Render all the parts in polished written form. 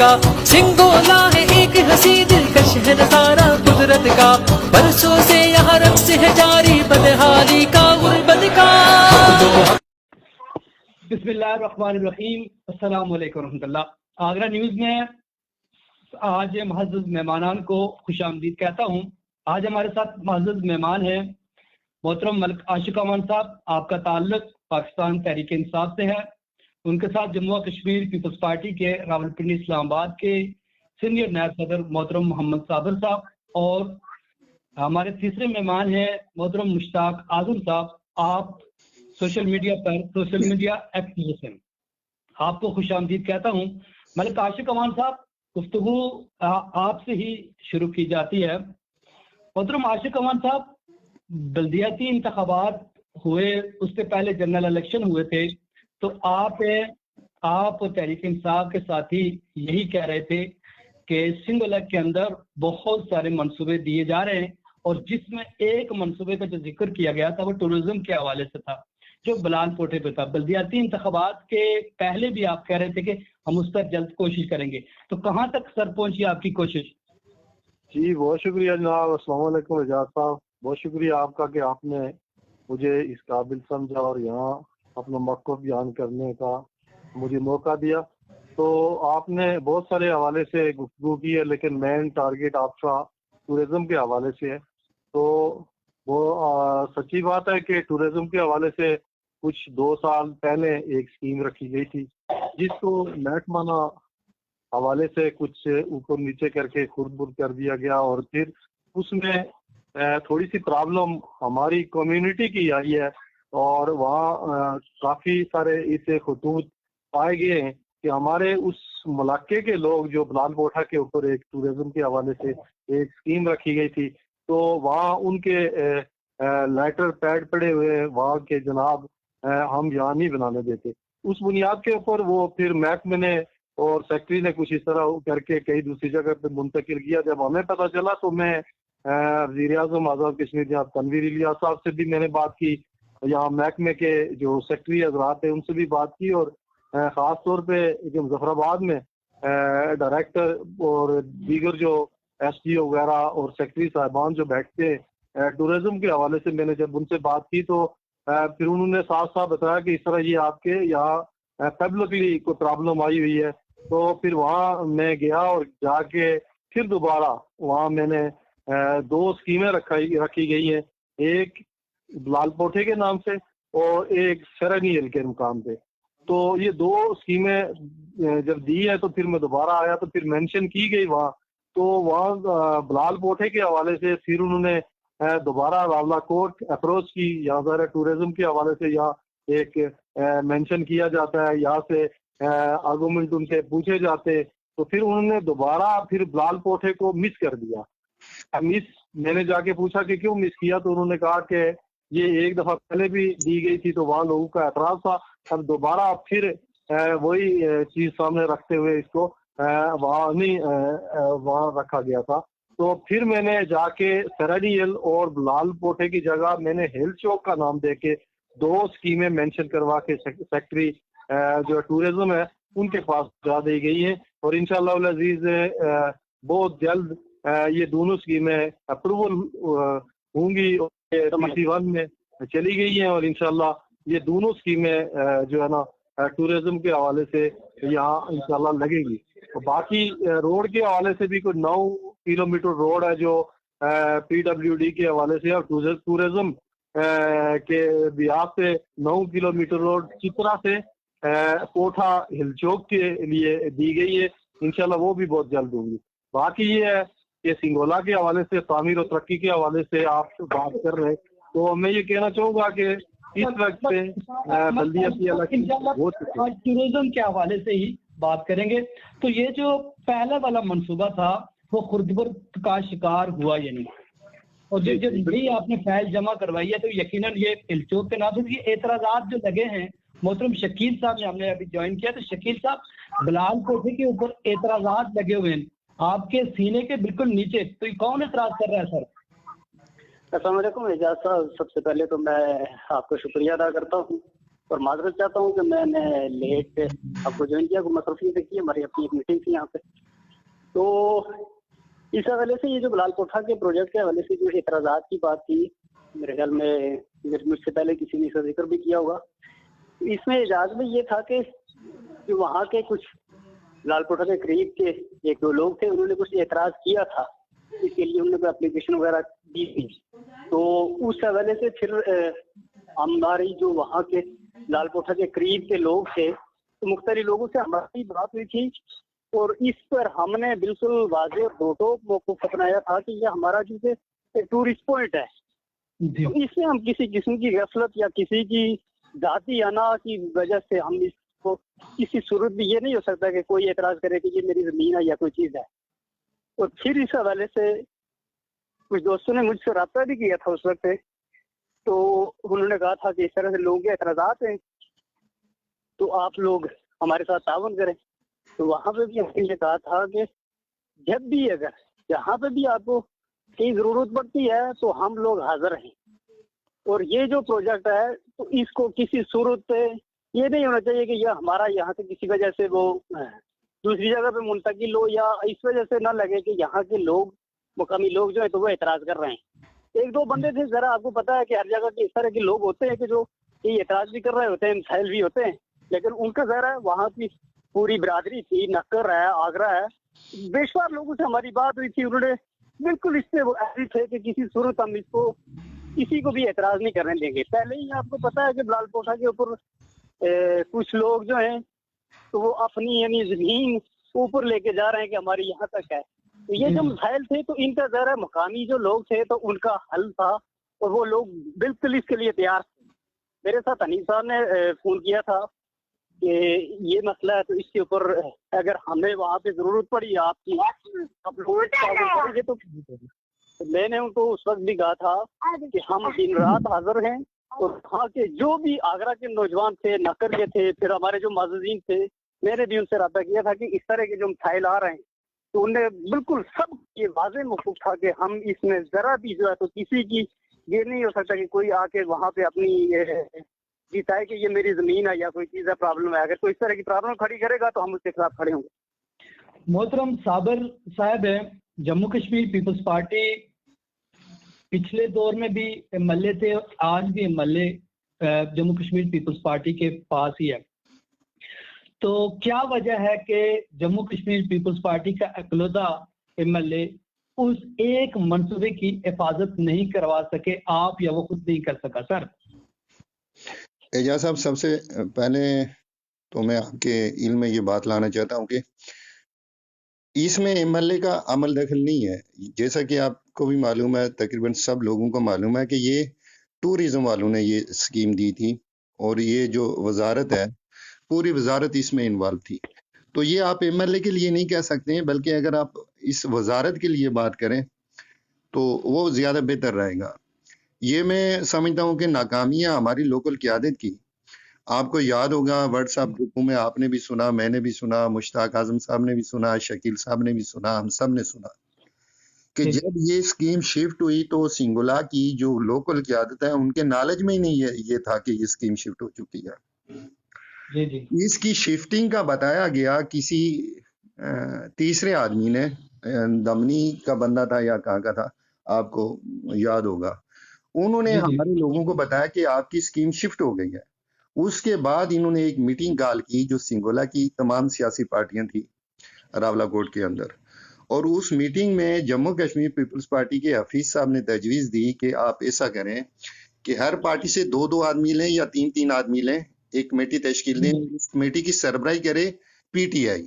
کا سنگولا ہے ایک حسین دلکش ہے نظارہ قدرت کا برسوں سے یہاں رقص ہے جاری بدحالی کا غربت کا. بسم اللہ الرحمن الرحیم. السلام علیکم ورحمۃ اللہ. آگرہ نیوز میں آج معزز مہمانان کو خوش آمدید کہتا ہوں. آج ہمارے ساتھ معزز مہمان ہیں محترم ملک عاشق امان صاحب. آپ کا تعلق پاکستان تحریک انصاف سے ہے. ان کے ساتھ جموں و کشمیر پیپلز پارٹی کے راولپنڈی اسلام آباد کے سینئر نائب صدر محترم محمد صابر صاحب، اور ہمارے تیسرے مہمان ہیں محترم مشتاق اعظم صاحب. آپ سوشل میڈیا ایکٹیوسٹ ہیں. آپ کو خوش آمدید کہتا ہوں. ملک عاشق امان صاحب، گفتگو آپ سے ہی شروع کی جاتی ہے. محترم عاشق امان صاحب، بلدیاتی انتخابات ہوئے، اس سے پہلے جنرل الیکشن ہوئے تھے، تو آپ تحریک انصاف کے ساتھی یہی کہہ رہے تھے کہ سنگھ الیکٹ کے اندر بہت سارے منصوبے دیے جا رہے ہیں، اور جس میں ایک منصوبے کا جو ذکر کیا گیا تھا وہ ٹورزم کے حوالے سے تھا جو بلال کوٹے پہ تھا. بلدیاتی انتخابات کے پہلے بھی آپ کہہ رہے تھے کہ ہم اس پر جلد کوشش کریں گے، تو کہاں تک سر پہنچی آپ کی کوشش؟ جی بہت شکریہ جناب. السلام علیکم اعجاز صاحب. بہت شکریہ آپ کا کہ آپ نے مجھے اس قابل سمجھا اور یہاں اپنا موقف بیان کرنے کا مجھے موقع دیا. تو آپ نے بہت سارے حوالے سے گفتگو کی ہے، لیکن مین ٹارگیٹ آپ کا ٹورزم کے حوالے سے ہے. تو وہ سچی بات ہے کہ ٹورزم کے حوالے سے کچھ 2 سال پہلے ایک اسکیم رکھی گئی تھی، جس کو محکمانہ حوالے سے کچھ اوپر نیچے کر کے خرد برد کر دیا گیا، اور پھر اس میں تھوڑی سی پرابلم ہماری کمیونٹی کی آئی ہے، اور وہاں کافی سارے ایسے خطوط پائے گئے ہیں کہ ہمارے اس ملاقے کے لوگ جو بلال کوٹھا کے اوپر ایک ٹورزم کے حوالے سے ایک اسکیم رکھی گئی تھی، تو وہاں ان کے لیٹر پیڈ پڑے ہوئے وہاں کے جناب ہم یہاں نہیں بنانے دیتے. اس بنیاد کے اوپر وہ پھر محکمے نے اور سیکٹری نے کچھ اس طرح کر کے کئی دوسری جگہ پہ منتقل کیا. جب ہمیں پتہ چلا تو میں وزیر اعظم آزاد کشمیر جناب تنویر الیاس صاحب سے بھی میں نے بات کی، یہاں محکمے کے جو سیکٹری حضرات ہیں ان سے بھی بات کی، اور خاص طور پہ جو مظفر آباد میں ڈائریکٹر اور دیگر جو ایس ڈی او وغیرہ اور سیکٹری صاحبان جو بیٹھتے ہیں ٹورزم کے حوالے سے، میں نے جب ان سے بات کی تو پھر انہوں نے صاف صاف بتایا کہ اس طرح یہ آپ کے یہاں پبلکلی کوئی پرابلم آئی ہوئی ہے. تو پھر وہاں میں گیا اور جا کے پھر دوبارہ وہاں میں نے 2 اسکیمیں رکھی گئی ہیں، ایک بلال کوٹھے کے نام سے اور ایک سرنی ہل کے مقام پہ. تو یہ 2 اسکیمیں جب دی ہے تو پھر میں دوبارہ آیا تو پھر مینشن کی گئی وہاں. تو وہاں بلال کوٹھے کے حوالے سے پھر انہوں نے دوبارہ راولہ کوٹ اپروچ کی. یہاں ذرا ٹورزم کے حوالے سے یہاں ایک مینشن کیا جاتا ہے، یہاں سے آرگومنٹ ان سے پوچھے جاتے، تو پھر انہوں نے دوبارہ پھر بلال کوٹھے کو مس کر دیا. میں نے جا کے پوچھا کہ کیوں مس کیا، تو انہوں نے کہا کہ یہ ایک دفعہ پہلے بھی دی گئی تھی تو وہاں لوگوں کا اعتراض تھا، اب دوبارہ پھر وہی چیز سامنے رکھتے ہوئے اس کو وہاں رکھا گیا تھا. تو پھر میں نے جا کے سرنی ہل اور بلال کوٹھے کی جگہ میں نے ہل چوک کا نام دے کے 2 اسکیمیں مینشن کروا کے سیکٹری جو ٹورزم ہے ان کے پاس جا دی گئی ہیں، اور انشاءاللہ العزیز بہت جلد یہ دونوں اسکیمیں اپروول ہوں گی، اور میں چلی گئی ہیں، اور انشاءاللہ یہ دونوں اسکیمیں جو ہے نا ٹورزم کے حوالے سے یہاں انشاءاللہ لگے گی. باقی روڈ کے حوالے سے بھی کوئی 9 کلومیٹر روڈ ہے جو پی ڈبلیو ڈی کے حوالے سے، اور ٹورزم کے بہاف سے 9 کلومیٹر روڈ چترا سے کوٹھا ہل چوک کے لیے دی گئی ہے. انشاءاللہ وہ بھی بہت جلد ہوں گی. باقی یہ ہے کہ سنگولا کے حوالے سے تعمیر و ترقی کے حوالے سے آپ بات کر رہے ہیں، تو میں یہ کہنا چاہوں گا کہ اس وقت پہ بلدیاتی ٹورزم کے حوالے سے ہی بات کریں گے. تو یہ جو پہلا والا منصوبہ تھا وہ خردبرد کا شکار ہوا یا نہیں، اور جب بھی آپ نے فائل جمع کروائی ہے تو یقیناً یہ الچوک کے نام سے یہ اعتراضات جو لگے ہیں. محترم شکیل صاحب نے ہم نے ابھی جوائن کیا، تو شکیل صاحب بلال کوٹھے کے اوپر اعتراضات لگے ہوئے ہیں آپ کے سینے کے بالکل نیچے، تو یہ کون اعتراض کر رہا ہے سر؟ السلام علیکم اعجاز صاحب. سب سے پہلے تو میں آپ کو شکریہ ادا کرتا ہوں اور معذرت چاہتا ہوں کہ میں نے لیٹ آپ کو جوائن کیا، کوئی مصروفیت کی، ہماری اپنی ایک میٹنگ تھی یہاں پہ. تو اس حوالے سے یہ جو بلال کوٹھا کے پروجیکٹ کے حوالے سے جو اعتراضات کی بات تھی، میرے خیال میں مجھ سے پہلے کسی نے اس کا ذکر بھی کیا ہوگا، اس میں اعجاز میں یہ تھا کہ جو وہاں کے کچھ لال کوٹھا کے قریب کے ایک دو لوگ تھے، انہوں نے کچھ اعتراض کیا تھا، اس کے لیے انہوں نے کوئی اپلیکیشن وغیرہ دی تھی. تو اس حوالے سے پھر ہماری جو وہاں کے لال کوٹھا کے قریب کے لوگ تھے، تو مختلف لوگوں سے ہماری بات ہوئی تھی، اور اس پر ہم نے بالکل واضح اور دو ٹوک موقف اپنایا تھا کہ یہ ہمارا جو ایک ٹورسٹ پوائنٹ ہے. جی تو اس میں ہم کسی قسم کی غفلت یا کسی کی ذاتی انا کی وجہ سے ہم اس کو کسی صورت بھی یہ نہیں ہو سکتا کہ کوئی اعتراض کرے کہ یہ میری زمین ہے یا کوئی چیز ہے. اور پھر اس حوالے سے کچھ دوستوں نے مجھ سے رابطہ بھی کیا تھا اس وقت، تو انہوں نے کہا تھا کہ اس طرح سے لوگوں کے اعتراضات ہیں تو آپ لوگ ہمارے ساتھ تعاون کریں. تو وہاں پہ بھی ہم نے یہ کہا تھا کہ جب بھی اگر جہاں پہ بھی آپ کو کہیں ضرورت پڑتی ہے تو ہم لوگ حاضر ہیں. اور یہ جو پروجیکٹ ہے تو اس کو کسی صورت پہ یہ نہیں ہونا چاہیے کہ یہ ہمارا یہاں سے کسی وجہ سے وہ دوسری جگہ پہ منتقل ہو، یا اس وجہ سے نہ لگے کہ یہاں کے لوگ مقامی لوگ جو ہے تو وہ اعتراض کر رہے ہیں. ایک دو بندے تھے، ذرا آپ کو پتا ہے کہ ہر جگہ کے اس طرح کے لوگ ہوتے ہیں کہ جو یہ اعتراض بھی کر رہے ہوتے ہیں، مسائل بھی ہوتے ہیں، لیکن ان کا ظاہر ہے وہاں کی پوری برادری تھی، نکر ہے، آگرہ ہے، بے شمار لوگوں سے ہماری بات ہوئی تھی، انہوں نے بالکل اس سے وہ ایگری تھے کہ کسی صورت ہم اس کو کسی کو بھی اعتراض نہیں کرنے دیں گے. پہلے ہی آپ کو پتا ہے کہ بلال کوٹھا کے اوپر کچھ لوگ جو ہیں تو وہ اپنی یعنی زمین اوپر لے کے جا رہے ہیں کہ ہماری یہاں تک ہے. تو یہ جو مسائل تھے تو ان کا ظاہر ہے مقامی جو لوگ تھے تو ان کا حل تھا، اور وہ لوگ بالکل اس کے لیے تیار تھے. میرے ساتھ حنیف صاحب نے فون کیا تھا کہ یہ مسئلہ ہے تو اس کے اوپر اگر ہمیں وہاں پہ ضرورت پڑی آپ کی آپ لوگ کریں گے، تو میں نے ان کو اس وقت بھی کہا تھا کہ ہم دن رات حاضر ہیں. اور وہاں کے جو بھی آگرہ کے نوجوان تھے، نکر کے تھے، پھر ہمارے جو معززین تھے، میں نے بھی ان سے رابطہ کیا تھا کہ اس طرح کے جو مسائل آ رہے ہیں تو انہیں بالکل سب یہ واضح موقف تھا کہ ہم اس میں ذرا بھی جو ہے تو کسی کی یہ نہیں ہو سکتا کہ کوئی آ کے وہاں پہ اپنی جتائے کہ یہ میری زمین ہے یا کوئی چیز ہے، پرابلم ہے. اگر کوئی اس طرح کی پرابلم کھڑی کرے گا تو ہم اس کے خلاف کھڑے ہوں گے. محترم صابر صاحب ہے، جموں کشمیر پیپلز پارٹی پچھلے دور میں بھی ایم ایل اے تھے، آج بھی M L A Jammu Kashmir Peoples Party کے پاس ہی ہے. تو کیا وجہ ہے کہ جموں کشمیر پیپلز پارٹی کا اکلوتا ایم ایل اے اس ایک منصوبے کی حفاظت نہیں کروا سکے آپ، یا وہ خود نہیں کر سکا؟ سر اعجاز صاحب، سب سے پہلے تو میں آپ کے علم میں یہ بات لانا چاہتا ہوں کہ اس میں ایم ایل اے کا عمل دخل نہیں ہے. جیسا کہ آپ کو بھی معلوم ہے، تقریباً سب لوگوں کو معلوم ہے کہ یہ ٹوریزم والوں نے یہ اسکیم دی تھی، اور یہ جو وزارت ہے پوری وزارت اس میں انوالو تھی. تو یہ آپ ایم ایل اے کے لیے نہیں کہہ سکتے ہیں، بلکہ اگر آپ اس وزارت کے لیے بات کریں تو وہ زیادہ بہتر رہے گا. یہ میں سمجھتا ہوں کہ ناکامیاں ہماری لوکل قیادت کی. آپ کو یاد ہوگا واٹس ایپ گروپوں میں آپ نے بھی سنا، میں نے بھی سنا، مشتاق اعظم صاحب نے بھی سنا، شکیل صاحب نے بھی سنا، ہم سب نے سنا کہ جب یہ اسکیم شفٹ ہوئی تو سنگولا کی جو لوکل قیادت ہے ان کے نالج میں ہی نہیں یہ تھا کہ یہ اسکیم شفٹ ہو چکی ہے. جی جی اس کی شفٹنگ کا بتایا گیا کسی تیسرے آدمی نے، دمنی کا بندہ تھا یا کہاں کا تھا، آپ کو یاد ہوگا. انہوں نے ہمارے لوگوں کو بتایا کہ آپ کی اسکیم شفٹ ہو گئی ہے. اس کے بعد انہوں نے ایک میٹنگ کال کی جو سنگولا کی تمام سیاسی پارٹیاں تھیں راولہ کوٹ کے اندر، اور اس میٹنگ میں جموں کشمیر پیپلز پارٹی کے حفیظ صاحب نے تجویز دی کہ آپ ایسا کریں کہ ہر پارٹی سے 2 آدمی لیں یا 3 آدمی لیں، ایک کمیٹی تشکیل دیں. اس کمیٹی کی سربراہی کرے پی ٹی آئی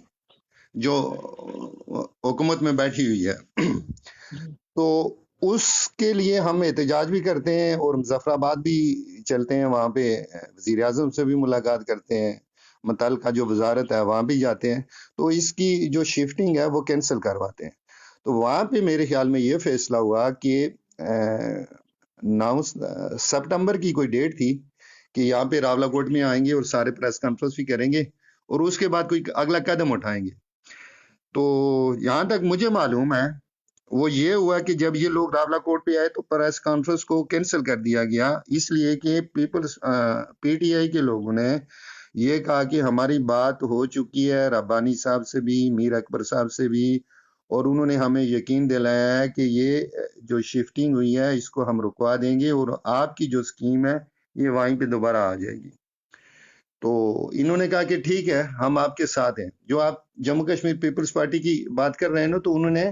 جو حکومت میں بیٹھی ہوئی ہے. تو اس کے لیے ہم احتجاج بھی کرتے ہیں اور مظفر آباد بھی چلتے ہیں، وہاں پہ وزیر اعظم سے بھی ملاقات کرتے ہیں، متعلقہ جو وزارت ہے وہاں بھی جاتے ہیں، تو اس کی جو شفٹنگ ہے وہ کینسل کرواتے ہیں. تو وہاں پہ میرے خیال میں یہ فیصلہ ہوا کہ 9 سپٹمبر کی کوئی ڈیٹ تھی کہ یہاں پہ راولہ کوٹ میں آئیں گے اور سارے پریس کانفرنس بھی کریں گے اور اس کے بعد کوئی اگلا قدم اٹھائیں گے. تو یہاں تک مجھے معلوم ہے وہ یہ ہوا کہ جب یہ لوگ راولہ کوٹ پہ آئے تو پریس کانفرنس کو کینسل کر دیا گیا، اس لیے کہ پی ٹی آئی کے لوگوں نے یہ کہا کہ ہماری بات ہو چکی ہے ربانی صاحب سے بھی، میر اکبر صاحب سے بھی، اور انہوں نے ہمیں یقین دلایا ہے کہ یہ جو شفٹنگ ہوئی ہے اس کو ہم رکوا دیں گے اور آپ کی جو اسکیم ہے یہ وہیں پہ دوبارہ آ جائے گی۔ تو انہوں نے کہا کہ ٹھیک ہے ہم آپ کے ساتھ ہیں۔ جو آپ جموں کشمیر پیپلز پارٹی کی بات کر رہے ہیں نا، تو انہوں نے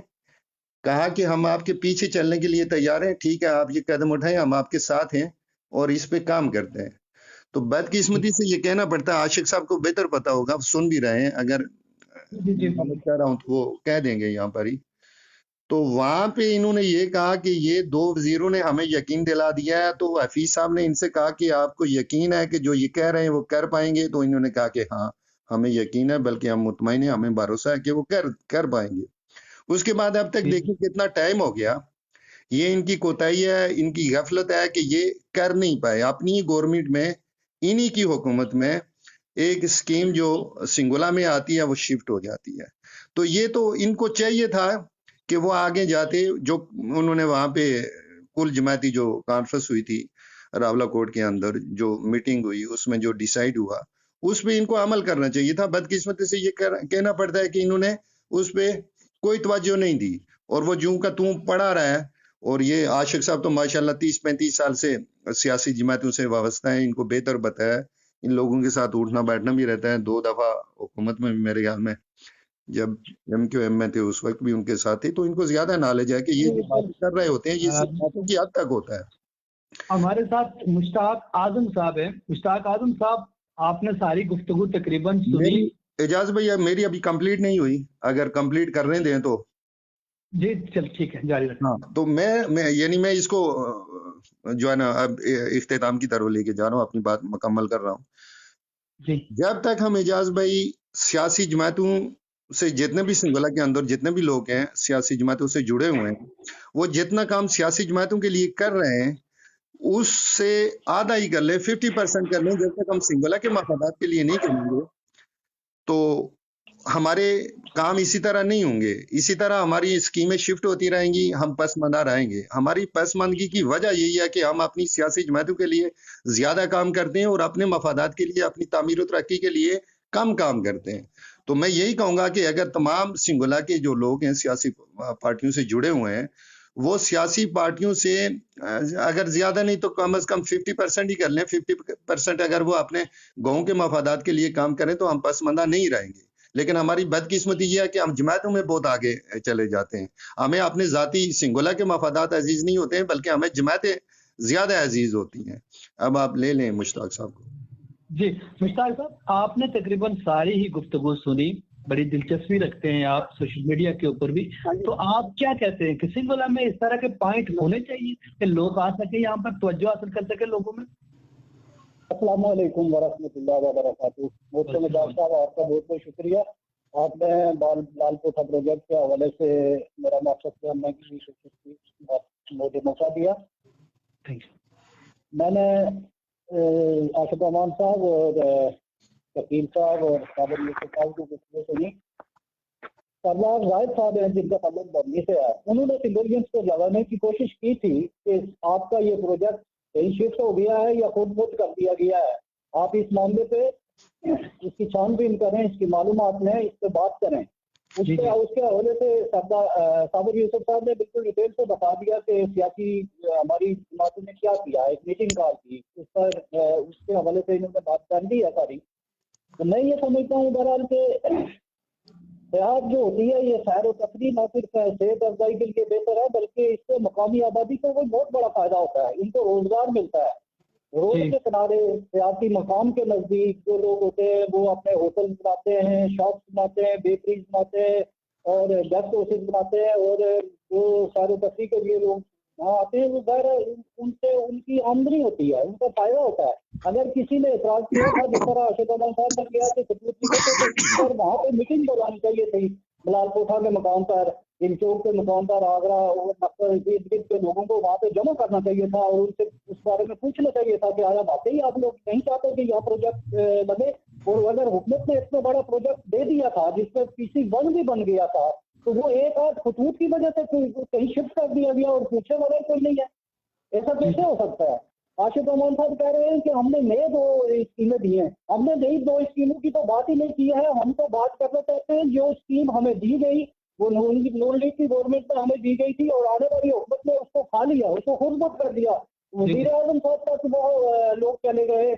کہا کہ ہم آپ کے پیچھے چلنے کے لیے تیار ہیں، ٹھیک ہے آپ یہ قدم اٹھائیں، ہم آپ کے ساتھ ہیں اور اس پہ کام کرتے ہیں۔ تو بدقسمتی سے یہ کہنا پڑتا ہے، عاشق صاحب کو بہتر پتا ہوگا، سن بھی رہے ہیں، اگر غلط کہہ رہا ہوں تو وہ کہہ دیں گے یہاں پر ہی۔ تو وہاں پہ انہوں نے یہ کہا کہ یہ 2 وزیروں نے ہمیں یقین دلا دیا ہے، تو حفیظ صاحب نے ان سے کہا کہ آپ کو یقین ہے کہ جو یہ کہہ رہے ہیں وہ کر پائیں گے؟ تو انہوں نے کہا کہ ہاں ہمیں یقین ہے، بلکہ ہم مطمئن ہیں، ہمیں بھروسہ ہے کہ وہ کر پائیں گے۔ اس کے بعد اب تک دیکھیں کتنا ٹائم ہو گیا، یہ ان کی کوتاہی ہے، ان کی غفلت ہے کہ یہ کر نہیں پائے۔ اپنی گورنمنٹ میں، انہی کی حکومت میں ایک اسکیم جو سنگولا میں آتی ہے وہ شفٹ ہو جاتی ہے۔ تو یہ تو ان کو چاہیے تھا کہ وہ آگے جاتے، جو انہوں نے وہاں پہ کل جماعتی جو کانفرنس ہوئی تھی راولہ کوٹ کے اندر، جو میٹنگ ہوئی، اس میں جو ڈیسائیڈ ہوا اس پہ ان کو عمل کرنا چاہیے تھا۔ بدقسمتی سے یہ کہنا پڑتا ہے کہ انہوں نے اس پہ کوئی توجہ نہیں دی اور وہ جوں کا توں پڑا رہا ہے۔ اور یہ عاشق صاحب تو ماشاءاللہ 30-35 سال سے سیاسی جماعتوں سے وابستہ ہیں، ان کو بہتر بتایا ہے، ان لوگوں کے ساتھ اٹھنا بیٹھنا بھی رہتا ہے۔ 2 دفعہ حکومت میں بھی میرے خیال میں جب MQM میں تھے اس وقت بھی ان کے ساتھ تھے، تو ان کو زیادہ نالج ہے کہ یہ جو باتیں کر رہے ہوتے ہیں یہ صرف باتوں کی حد تک ہوتا ہے۔ ہمارے ساتھ مشتاق اعظم صاحب ہیں۔ مشتاق اعظم صاحب، آپ نے ساری گفتگو تقریباً سنی۔ میری اجازت بھیا، میری ابھی کمپلیٹ نہیں ہوئی، اگر کمپلیٹ کرنے دیں تو۔ جی چل ٹھیک ہے، جاری رکھیں۔ ہاں، تو میں اس کو جو ہے نا اب اختتام کی طرف لے کے جا رہا ہوں، اپنی بات مکمل کر رہا ہوں۔ جی جب تک ہم اجاز بھائی سیاسی جماعتوں سے، جتنے بھی سنگولا کے اندر جتنے بھی لوگ ہیں سیاسی جماعتوں سے جڑے ہوئے ہیں، وہ جتنا کام سیاسی جماعتوں کے لیے کر رہے ہیں اس سے آدھا ہی کر لیں، 50% کر لیں۔ جب تک ہم سنگولا کے مفادات کے لیے نہیں کریں گے تو ہمارے کام اسی طرح نہیں ہوں گے، اسی طرح ہماری اسکیمیں شفٹ ہوتی رہیں گی، ہم پسماندہ رہیں گے۔ ہماری پسماندگی کی وجہ یہی ہے کہ ہم اپنی سیاسی جماعتوں کے لیے زیادہ کام کرتے ہیں اور اپنے مفادات کے لیے، اپنی تعمیر و ترقی کے لیے کم کام کرتے ہیں۔ تو میں یہی کہوں گا کہ اگر تمام سنگولا کے جو لوگ ہیں سیاسی پارٹیوں سے جڑے ہوئے ہیں، وہ سیاسی پارٹیوں سے اگر زیادہ نہیں تو کم از کم 50% ہی کر لیں۔ 50% اگر وہ اپنے گاؤں کے مفادات کے لیے کام کریں تو ہم پسماندہ نہیں رہیں گے۔ لیکن ہماری بدقسمتی یہ ہے کہ ہم جماعتوں میں بہت آگے چلے جاتے ہیں، ہمیں اپنے ذاتی سنگولا کے مفادات عزیز نہیں ہوتے ہیں، بلکہ ہمیں جماعتیں زیادہ عزیز ہوتی ہیں۔ اب آپ لے لیں مشتاق صاحب کو۔ جی مشتاق صاحب، آپ نے تقریباً ساری ہی گفتگو سنی، بڑی دلچسپی رکھتے ہیں آپ سوشل میڈیا کے اوپر بھی، تو آپ کیا کہتے ہیں کہ سنگولا میں اس طرح کے پوائنٹ ہونے چاہیے کہ لوگ آ سکے یہاں پر، توجہ حاصل کر سکے لوگوں میں؟ السلام علیکم ورحمۃ اللہ وبرکاتہ۔ محترم اجاز صاحب، آپ کا بہت بہت شکریہ۔ آپ نے لال کوٹھا پروجیکٹ کے حوالے سے میرا مقصد کرنے کی مجھے موقع دیا۔ میں نے آصف امان صاحب اور وکیل صاحب اور صابر یوسف صاحب کی گفتگو سنی۔ سربراز زاہد صاحب ہیں جن کا تعلق بمنی سے ہے، انہوں نے سنگولینس کو لگانے کی کوشش کی تھی کہ آپ کا یہ پروجیکٹ کہیں شفٹ ہو گیا ہے یا خود کر دیا گیا ہے، آپ اس معاملے پہ اس کی چھان بین کریں، اس کی معلومات لیں، اس پہ بات کریں۔ اس کے حوالے سے صابر یوسف صاحب نے بالکل ڈیٹیل سے بتا دیا کہ سیاسی ہماری جماعتوں نے کیا کیا، ایک میٹنگ کال کی، اس پر اس کے حوالے سے انہوں نے بات کر دی ہے ساری۔ تو میں یہ سمجھتا ہوں بہرحال کہ سیاحت جو ہوتی ہے یہ سیر و تفریح نہ صرف صحت افزائی کے لیے بہتر ہے، بلکہ اس سے مقامی آبادی کو کوئی بہت بڑا فائدہ ہوتا ہے، ان کو روزگار ملتا ہے۔ روڈ کے کنارے سیاسی مقام کے نزدیک جو لوگ ہوتے ہیں وہ اپنے ہوٹل بناتے ہیں، شاپس بناتے ہیں، بیکریز بناتے ہیں اور گیسٹ ہاؤسز بناتے ہیں، اور جو سیر و تفریح کے لیے لوگ وہاں آتے ہیں وہ ظاہر ان سے ان کی آمدنی ہوتی ہے، ان کا فائدہ ہوتا ہے۔ اگر کسی نے اعتراض کیا تھا جس طرح ارشد امان صاحب نے کیا کہ پر وہاں پہ میٹنگ بلانی چاہیے تھی، لال کوٹھا کے مقام پر، ان چوک کے مقام پر، آگرہ اور ارد گرد کے لوگوں کو وہاں پہ جمع کرنا چاہیے تھا اور ان سے اس بارے میں پوچھنا چاہیے تھا کہ آیا واقعی آپ لوگ نہیں چاہتے کہ یہاں پروجیکٹ لگے؟ اور اگر حکومت نے اتنا بڑا پروجیکٹ دے دیا تھا جس میں PC1 بھی بن گیا تھا، تو وہ ایک آدھ خطوط کی وجہ سے کہیں شفٹ کر دیا گیا اور پوچھنے والا کوئی نہیں ہے، ایسا کیسے ہو سکتا ہے؟ آصف امان صاحب کہہ رہے ہیں کہ ہم نے نئے 2 اسکیمیں دی ہیں، ہم نے نئی 2 اسکیموں کی تو بات ہی نہیں کی ہے، ہم تو بات کرنا چاہتے ہیں جو اسکیم ہمیں دی گئی وہ نون لیگ کی گورنمنٹ میں ہمیں دی گئی تھی اور آنے والی حکومت نے اس کو کھا لیا, اس کو خود مت کر دیا. وزیر اعظم صاحب کا صبح لوگ چلے گئے,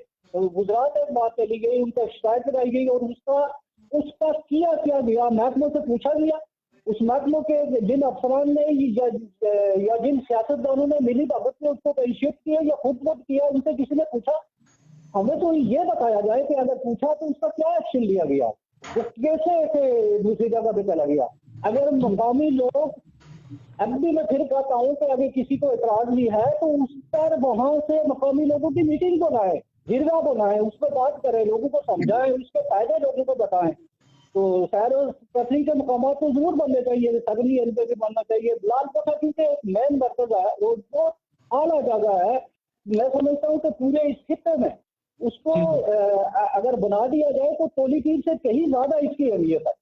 گجرات ایک بات چلی گئی, ان کا شکایت کرائی گئی اور اس کا کیا گیا, محکموں سے پوچھا گیا. اس محکموں کے جن افسران نے یا جن سیاستدانوں نے ملی بھگت نے اس کو شفٹ کیا یا خود مت کیا, ان سے کسی نے پوچھا؟ ہمیں تو یہ بتایا جائے کہ اگر پوچھا تو اس کا کیا ایکشن لیا گیا, وہ کیسے دوسری جگہ پہ چلا گیا. اگر مقامی لوگ, اب بھی میں پھر کہتا ہوں کہ اگر کسی کو اعتراض بھی ہے تو اس پر وہاں سے مقامی لوگوں کی میٹنگ بنائے, جرگہ بنائے, اس پہ بات کریں, لوگوں کو سمجھائیں, اس کے فائدے لوگوں کو بتائیں. تو سیر و تفریح کے مقامات تو ضرور بننے چاہیے, سگنی ایل پہ بھی بننا چاہیے. لال کوٹہ کیونکہ ایک مین مرکز ہے, وہ بہت اعلیٰ جگہ ہے. میں سمجھتا ہوں کہ پورے اس خطے میں اس کو اگر بنا دیا جائے تو پولی ٹیم سے کہیں زیادہ اس کی اہمیت ہے.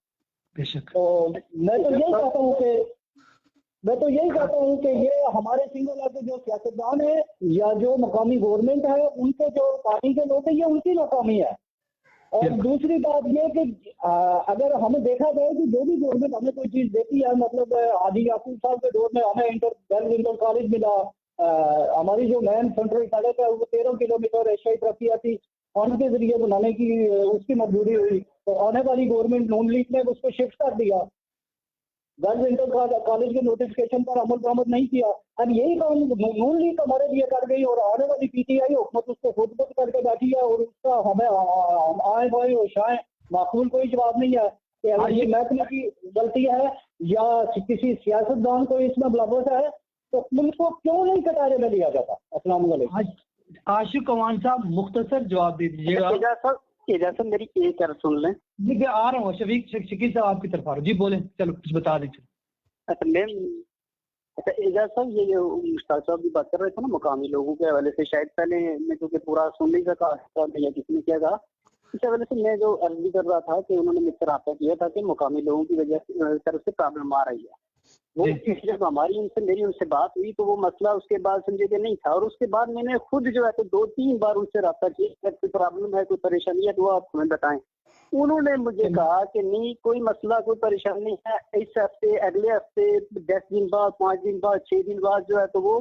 تو میں تو یہی کہتا ہوں کہ یہ ہمارے سنگولا کے جو سیاستدان ہیں یا جو مقامی گورنمنٹ ہے, ان کے جو پارٹی کے لوگ ہیں, یہ ان کی ناکامی ہے. اور دوسری بات یہ کہ اگر ہمیں دیکھا جائے کہ جو بھی گورنمنٹ ہمیں کوئی چیز دیتی ہے, مطلب عادی یعقوب صاحب کے دور میں ہمیں انٹر کالج ملا, ہماری جو مین سینٹرل سڑک ہے وہ 13 کلومیٹر ایشیائی ترقیاتی فنڈ کے ذریعے بنانے کی اس کی منظوری ہوئی, تو آنے والی گورنمنٹ نون لیگ نے اس کو شفٹ کر دیا. گرلز انٹر کالج کے نوٹیفکیشن پر عمل درآمد نہیں کیا. اب یہی کام نون لیگ ہمارے لیے کر گئی اور آنے والی پی ٹی آئی حکومت اس کو خود خود کر کے بیٹھی ہے, اور اس کا ہمیں آئے بائیں اور شائیں معقول کوئی جواب نہیں ہے کہ اگر یہ محکمے کی غلطی ہے یا کسی سیاستدان کو اس میں ملوث ہے تو ان کو کیوں نہیں کٹارے میں لیا جاتا. السلام علیکم. عاشق امان صاحب مختصر جواب دے دیجیے گا. اجازت میری ایک طرف سن لیں. جی آ رہا ہوں, شکیل صاحب آپ کی طرف آ رہا ہوں. جی بولیں, چلو کچھ بتا دیں. اچھا اعجاز صاحب, یہ جو مشتاق صاحب بھی بات کر رہے تھے نا مقامی لوگوں کے حوالے سے, شاید پہلے میں کیونکہ پورا سن نہیں سکا یا کسی نے کیا کہا, اس حوالے سے میں جو عرض بھی کر رہا تھا کہ انہوں نے مجھ سے رابطہ کیا تھا کہ مقامی لوگوں کی وجہ سے طرف سے پرابلم آ رہی ہے. وہ جب ہماری میری ان سے بات ہوئی تو وہ مسئلہ اس کے بعد سمجھے کہ نہیں تھا, اور اس کے بعد میں نے خود جو ہے تو 2-3 بار ان سے رابطہ کیا, کوئی پرابلم ہے, کوئی پریشانی ہے تو آپ ہمیں بتائیں. انہوں نے مجھے کہا کہ نہیں کوئی مسئلہ کوئی پریشانی ہے, اس ہفتے اگلے ہفتے 10 دن بعد 5 دن بعد 6 دن بعد جو ہے تو وہ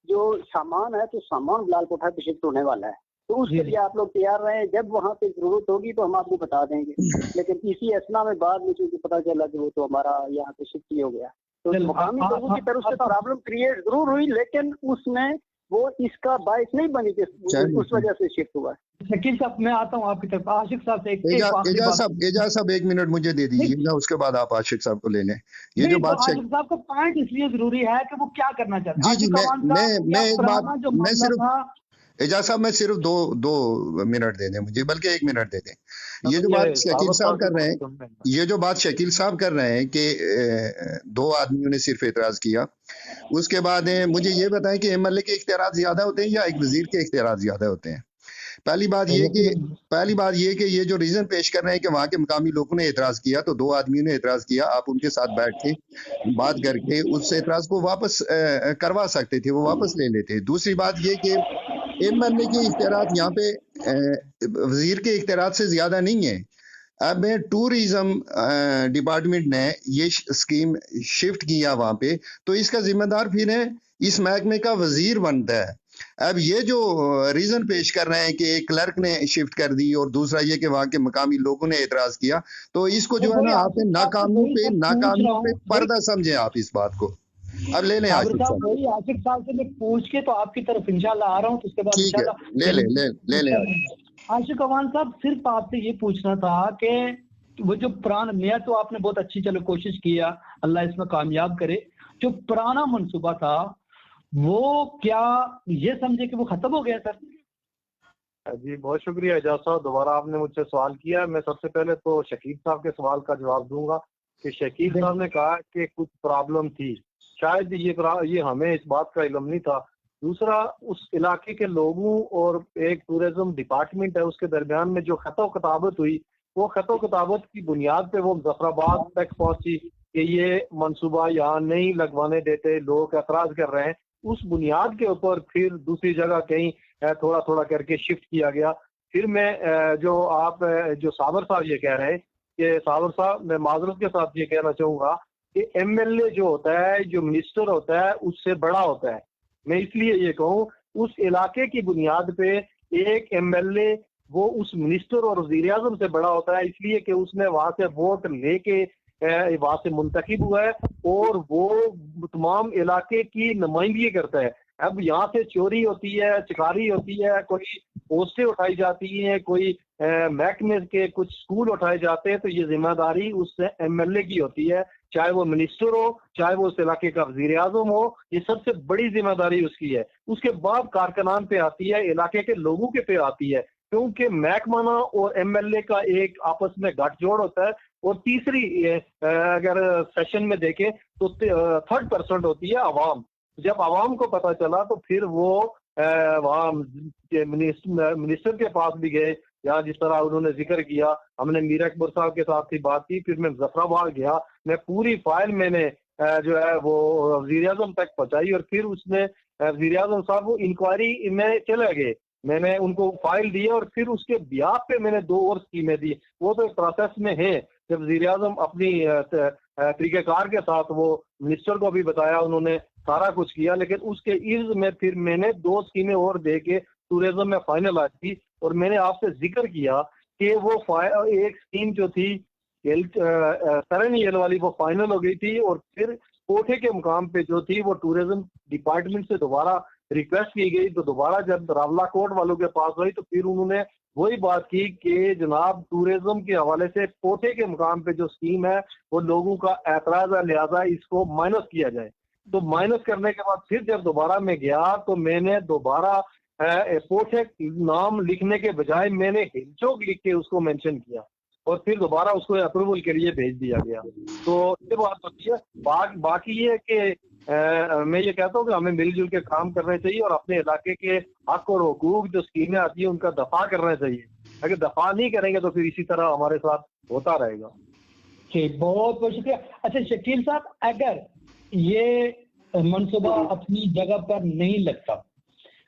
جو سامان ہے تو سامان لال کوٹھہ پہ شفٹ ہونے والا ہے, تو اس کے لیے آپ لوگ تیار رہیں, جب وہاں پہ ضرورت ہوگی تو ہم آپ کو بتا دیں گے. لیکن اسی اسنا میں بعد میں چونکہ پتا چلا کہ وہ تو ہمارا یہاں پہ شفٹ ہی ہو گیا, تو مقامی لوگوں کی طرف سے پرابلم کریٹ ضرور ہوئی, لیکن اس میں وہ اس کا باعث نہیں بنی کہ اس وجہ سے شفٹ ہوا. شکیل صاحب میں آتا ہوں آپ کی طرف. عاشق صاحب سے اعجاز صاحب 1 منٹ مجھے دے دیجیے گا, اس کے بعد آپ عاشق صاحب کو لے لیں. یہ جو بات عاشق صاحب کا پوائنٹ اس لیے ضروری ہے کہ وہ کیا کرنا چاہتے ہیں. جی میں ایک بات, میں صرف اعجاز صاحب میں صرف 2 منٹ دے دیں مجھے, بلکہ 1 منٹ دے دیں. یہ جو بات شکیل صاحب کر رہے ہیں, یہ جو بات شکیل صاحب کر رہے ہیں کہ 2 آدمیوں نے صرف اعتراض کیا, اس کے بعد مجھے یہ بتائیں کہ ایم ایل اے کے اختیارات زیادہ ہوتے ہیں یا ایک وزیر کے اختیارات زیادہ ہوتے ہیں. پہلی بات یہ کہ یہ جو ریزن پیش کر رہے ہیں کہ وہاں کے مقامی لوگوں نے اعتراض کیا, تو 2 آدمیوں نے اعتراض کیا, آپ ان کے ساتھ بیٹھ کے بات کر کے اس اعتراض کو واپس کروا سکتے تھے, وہ واپس لے لیتے. دوسری بات یہ کہ ایم ایل اے کے اختیارات یہاں پہ وزیر کے اختیارات سے زیادہ نہیں ہیں. اب ٹوریزم ڈپارٹمنٹ نے یہ اسکیم شفٹ کیا وہاں پہ, تو اس کا ذمہ دار پھر اس محکمے کا وزیر بنتا ہے. اب یہ جو ریزن پیش کر رہے ہیں کہ ایک کلرک نے شفٹ کر دی اور دوسرا یہ کہ وہاں کے مقامی لوگوں نے اعتراض کیا, تو اس کو جو ہے نا آپ نے ناکامیوں پہ پردہ سمجھیں آپ اس بات کو. اب لے لیں عاشق صاحب سے میں پوچھ کے تو آپ کی طرف انشاءاللہ آ رہا ہوں, تو اس کے بعد ٹھیک ہے لے لیں. عاشق امان صاحب صرف آپ سے یہ پوچھنا تھا کہ وہ جو پرانا, نیا تو آپ نے بہت اچھی چلو کوشش کیا, اللہ اس میں کامیاب کرے, جو پرانا منصوبہ تھا وہ کیا یہ سمجھے کہ وہ ختم ہو گیا سر؟ جی بہت شکریہ اعجاز صاحب, دوبارہ آپ نے مجھ سے سوال کیا. میں سب سے پہلے تو شکیل صاحب کے سوال کا جواب دوں گا کہ شکیل صاحب نے کہا کہ کچھ پرابلم تھی, شاید یہ ہمیں اس بات کا علم نہیں تھا. دوسرا, اس علاقے کے لوگوں اور ایک ٹورزم ڈپارٹمنٹ ہے اس کے درمیان میں جو خط و کتابت ہوئی, وہ خط و کتابت کی بنیاد پہ وہ مظفر آباد تک پہنچی کہ یہ منصوبہ یہاں نہیں لگوانے دیتے, لوگ اعتراض کر رہے ہیں. اس بنیاد کے اوپر پھر دوسری جگہ کہیں تھوڑا تھوڑا کر کے شفٹ کیا گیا. پھر میں جو صابر صاحب یہ کہہ رہے ہیں کہ صابر صاحب, میں معذرت کے ساتھ یہ کہنا چاہوں گا کہ ایم ایل اے جو ہوتا ہے, جو منسٹر ہوتا ہے, اس سے بڑا ہوتا ہے. میں اس لیے یہ کہوں, اس علاقے کی بنیاد پہ ایک ایم ایل اے وہ اس منسٹر اور وزیر اعظم سے بڑا ہوتا ہے, اس لیے کہ اس نے وہاں سے ووٹ لے کے وہاں سے منتخب ہوا ہے اور وہ تمام علاقے کی نمائندگی کرتا ہے. اب یہاں سے چوری ہوتی ہے, چکاری ہوتی ہے, کوئی پوسٹیں اٹھائی جاتی ہیں, کوئی محکمے کے کچھ اسکول اٹھائے جاتے ہیں, تو یہ ذمہ داری اس ایم ایل اے کی ہوتی ہے, چاہے وہ منسٹر ہو, چاہے وہ اس علاقے کا وزیر اعظم ہو. یہ سب سے بڑی ذمہ داری اس کی ہے. اس کے بعد کارکنان پہ آتی ہے, علاقے کے لوگوں کے پہ آتی ہے, کیونکہ محکمہ اور ایم ایل اے کا ایک آپس میں گٹھ جوڑ ہوتا ہے. اور تیسری اگر سیشن میں دیکھیں تو 3rd ہوتی ہے عوام. جب عوام کو پتہ چلا تو پھر وہ وہاں منسٹر کے پاس بھی گئے, یا جس طرح انہوں نے ذکر کیا, ہم نے میر اکبر صاحب کے ساتھ بھی بات کی, پھر میں مظفر آباد گیا, میں پوری فائل میں نے جو ہے وہ وزیر اعظم تک پہنچائی, اور پھر اس نے وزیر اعظم صاحب وہ انکوائری میں چلے گئے, میں نے ان کو فائل دی, اور پھر اس کے بیاف پہ میں نے 2 اور اسکیمیں دی. وہ تو پروسیس میں ہیں. جب وزیر اعظم اپنی طریقہ کار کے ساتھ وہ منسٹر کو بھی بتایا, انہوں نے سارا کچھ کیا, لیکن اس کے عرض میں پھر میں نے 2 اسکیمیں اور دے کے ٹورزم میں فائنلائز کی. اور میں نے آپ سے ذکر کیا کہ وہ ایک اسکیم جو تھی سرنیل والی وہ فائنل ہو گئی تھی, اور پھر کوٹھے کے مقام پہ جو تھی وہ ٹورزم ڈپارٹمنٹ سے دوبارہ ریکویسٹ کی گئی. تو دوبارہ جب راولہ کوٹ والوں کے پاس ہوئی تو پھر انہوں نے وہی بات کی کہ جناب ٹورزم کے حوالے سے کوٹھے کے مقام پہ جو اسکیم ہے وہ لوگوں کا اعتراض ہے, لہذا اس کو مائنس کیا جائے. تو مائنس کرنے کے بعد پھر جب دوبارہ میں گیا تو میں نے دوبارہ کوٹھے نام لکھنے کے بجائے میں نے ہلچوک لکھ کے اس کو مینشن کیا, اور پھر دوبارہ اس کو اپروول کے لیے بھیج دیا گیا. تو یہ بات ہوتی ہے. باقی یہ کہ میں یہ کہتا ہوں کہ ہمیں مل جل کے کام کرنے چاہیے, اور اپنے علاقے کے حق اور حقوق جو اسکیمیں آتی ہیں ان کا دفاع کرنا چاہیے. اگر دفاع نہیں کریں گے تو پھر اسی طرح ہمارے ساتھ ہوتا رہے گا. جی بہت بہت شکریہ. اچھا شکیل صاحب, اگر یہ منصوبہ اپنی جگہ پر نہیں لگتا,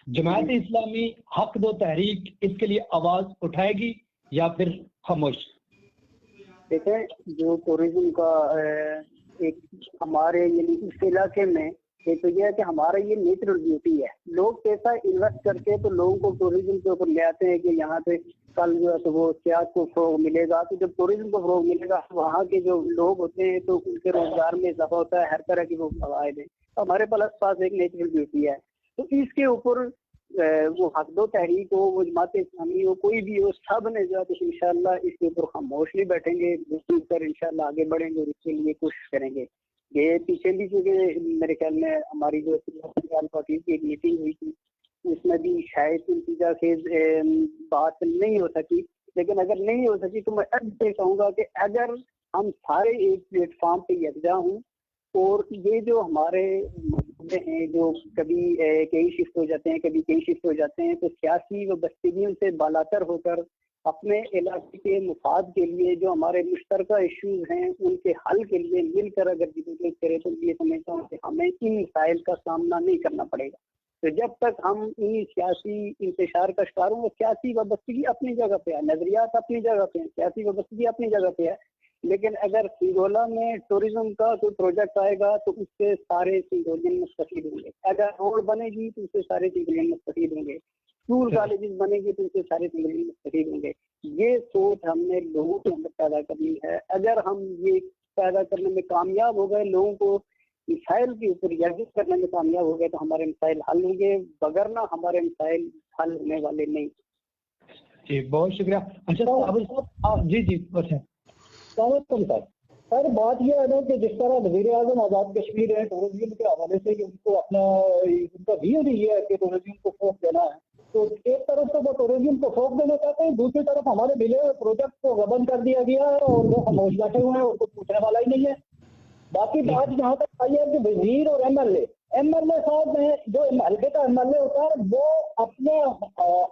جماعت اسلامی حق دو تحریک اس کے لیے آواز اٹھائے گی یا پھر خاموش؟ دیکھیں, جو ٹورزم کا ایک ہمارے یعنی اس علاقے میں ایک تو یہ ہے کہ ہمارا یہ نیچرل بیوٹی ہے. لوگ پیسہ انویسٹ کر کے تو لوگوں کو ٹورزم کے اوپر لے آتے ہیں کہ یہاں پہ کل جو ہے تو وہ سیاحت کو فروغ ملے گا. تو جب ٹورزم کو فروغ ملے گا وہاں کے جو لوگ ہوتے ہیں تو ان کے روزگار میں اضافہ ہوتا ہے, ہر طرح کی وہ فوائد ہیں. ہمارے پاس ایک نیچرل بیوٹی ہے, تو اس کے اوپر وہ حق دو تحریک ہو, وہ جماعت اسلامی ہو, کوئی بھی ہو, سب نے جو ہے انشاءاللہ اس کے اوپر خاموش نہیں بیٹھیں گے, دوسری پر انشاءاللہ آگے بڑھیں گے اور اس کے لیے کوشش کریں گے. یہ پیچھے بھی کیونکہ میرے خیال میں ہماری جو پارٹی کی ایک میٹنگ ہوئی تھی اس میں بھی شاید انتجا خیز بات نہیں ہو سکی, لیکن اگر نہیں ہو سکی تو میں اب یہ کہوں گا کہ اگر ہم سارے ایک پلیٹ فارم پہ یکجا ہوں, اور یہ جو ہمارے مسئلے ہیں جو کبھی کئی شفٹ ہو جاتے ہیں کبھی کئی شفٹ ہو جاتے ہیں, تو سیاسی وابستگیوں سے بالاتر ہو کر اپنے علاقے کے مفاد کے لیے جو ہمارے مشترکہ ایشوز ہیں ان کے حل کے لیے مل کر اگر جدوجہد کرے تو یہ سمجھتا ہوں کہ ہمیں ان مسائل کا سامنا نہیں کرنا پڑے گا. تو جب تک ہم ان سیاسی انتشار کا شکار ہوں, سیاسی وابستگی اپنی جگہ پہ ہے, نظریات اپنی جگہ پہ ہیں, سیاسی وابستگی اپنی جگہ پہ ہے, لیکن اگر سنگولا میں ٹورزم کا کوئی پروجیکٹ آئے گا تو اس سے سارے سنگولین مستفید ہوں گے. اگر روڈ بنے گی تو اس سے سارے سنگولین مستفید ہوں گے, اسکول کالجز بنے گی تو اس سے سارے سنگولین مستفید ہوں گے. یہ سوچ ہم نے لوگوں کے اندر پیدا کرنی ہے. اگر ہم یہ پیدا کرنے میں کامیاب ہو گئے, لوگوں کو مسائل کے اوپر یکجہت کرنے میں کامیاب ہو گئے, تو ہمارے مسائل حل ہوں گے, وگرنہ ہمارے مسائل حل ہونے والے نہیں. جی بہت شکریہ. اچھا صاحب جی اچھا سر بات یہ ہے نا کہ جس طرح وزیر اعظم آزاد کشمیر ہے, ٹورزم کے حوالے سے ان کو اپنا ان کا ویو نہیں ہے کہ ٹورزم کو فروغ دینا ہے, تو ایک طرف سے وہ ٹورزم کو فروغ دینا چاہتے ہیں, دوسری طرف ہمارے ملے ہوئے پروجیکٹ کو غبن کر دیا گیا ہے اور وہ خاموش بیٹھے ہوئے ہیں, ان کو پوچھنے والا ہی نہیں ہے. باقی بات جہاں تک آئی ہے کہ وزیر اور ایم ایل اے صاحب نے جو حلقے کا ایم ایل اے ہوتا ہے وہ اپنے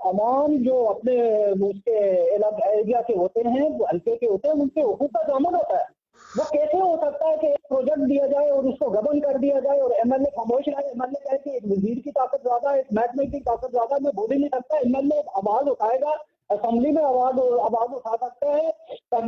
عوام جو اپنے اس کے ایریا کے ہوتے ہیں, وہ حلقے کے ہوتے ہیں, ان کے حقوق کا ضامن ہوتا ہے. وہ کیسے ہو سکتا ہے کہ ایک پروجیکٹ دیا جائے اور اس کو غبن کر دیا جائے اور ایم ایل اے خاموش رہے؟ ایم ایل اے کہے کہ ایک وزیر کی طاقت زیادہ ہے, ایک محکمے کی طاقت زیادہ, میں بول ہی نہیں سکتا. ایم ایل اے آواز اٹھائے گا, اسمبلی میں آواز اٹھا سکتا ہے,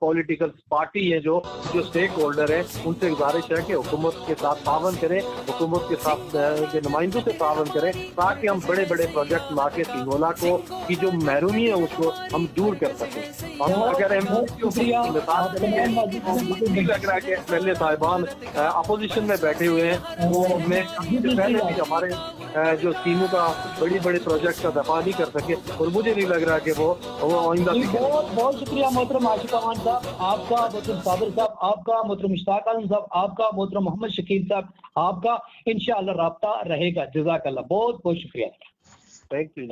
پولیٹیکل پارٹی ہیں جو اسٹیک ہولڈر ہیں ان سے گزارش ہے کہ حکومت کے ساتھ تعاون کریں, حکومت کے ساتھ کے نمائندوں سے تعاون کریں تاکہ ہم بڑے بڑے پروجیکٹ لا کے تینگولہ کو کی جو محرومی ہے اس کو ہم دور کر سکیں. ہم اگر لگ رہا ہے کہ ایم ایل اے صاحبان اپوزیشن میں بیٹھے ہوئے ہیں, وہ میں پہلے بھی ہمارے جو اسکیموں کا بڑی بڑے پروجیکٹ کا دفاع نہیں کر سکے, اور مجھے نہیں لگ رہا کہ وہ آئندہ. بہت بہت شکریہ محترم عاشق امان صاحب, آپ کا محترم صابر صاحب, آپ کا محترم مشتاق عالم صاحب, آپ کا محترم محمد شکیل صاحب, آپ کا انشاءاللہ رابطہ رہے گا. جزاک اللہ, بہت بہت شکریہ. Thank you.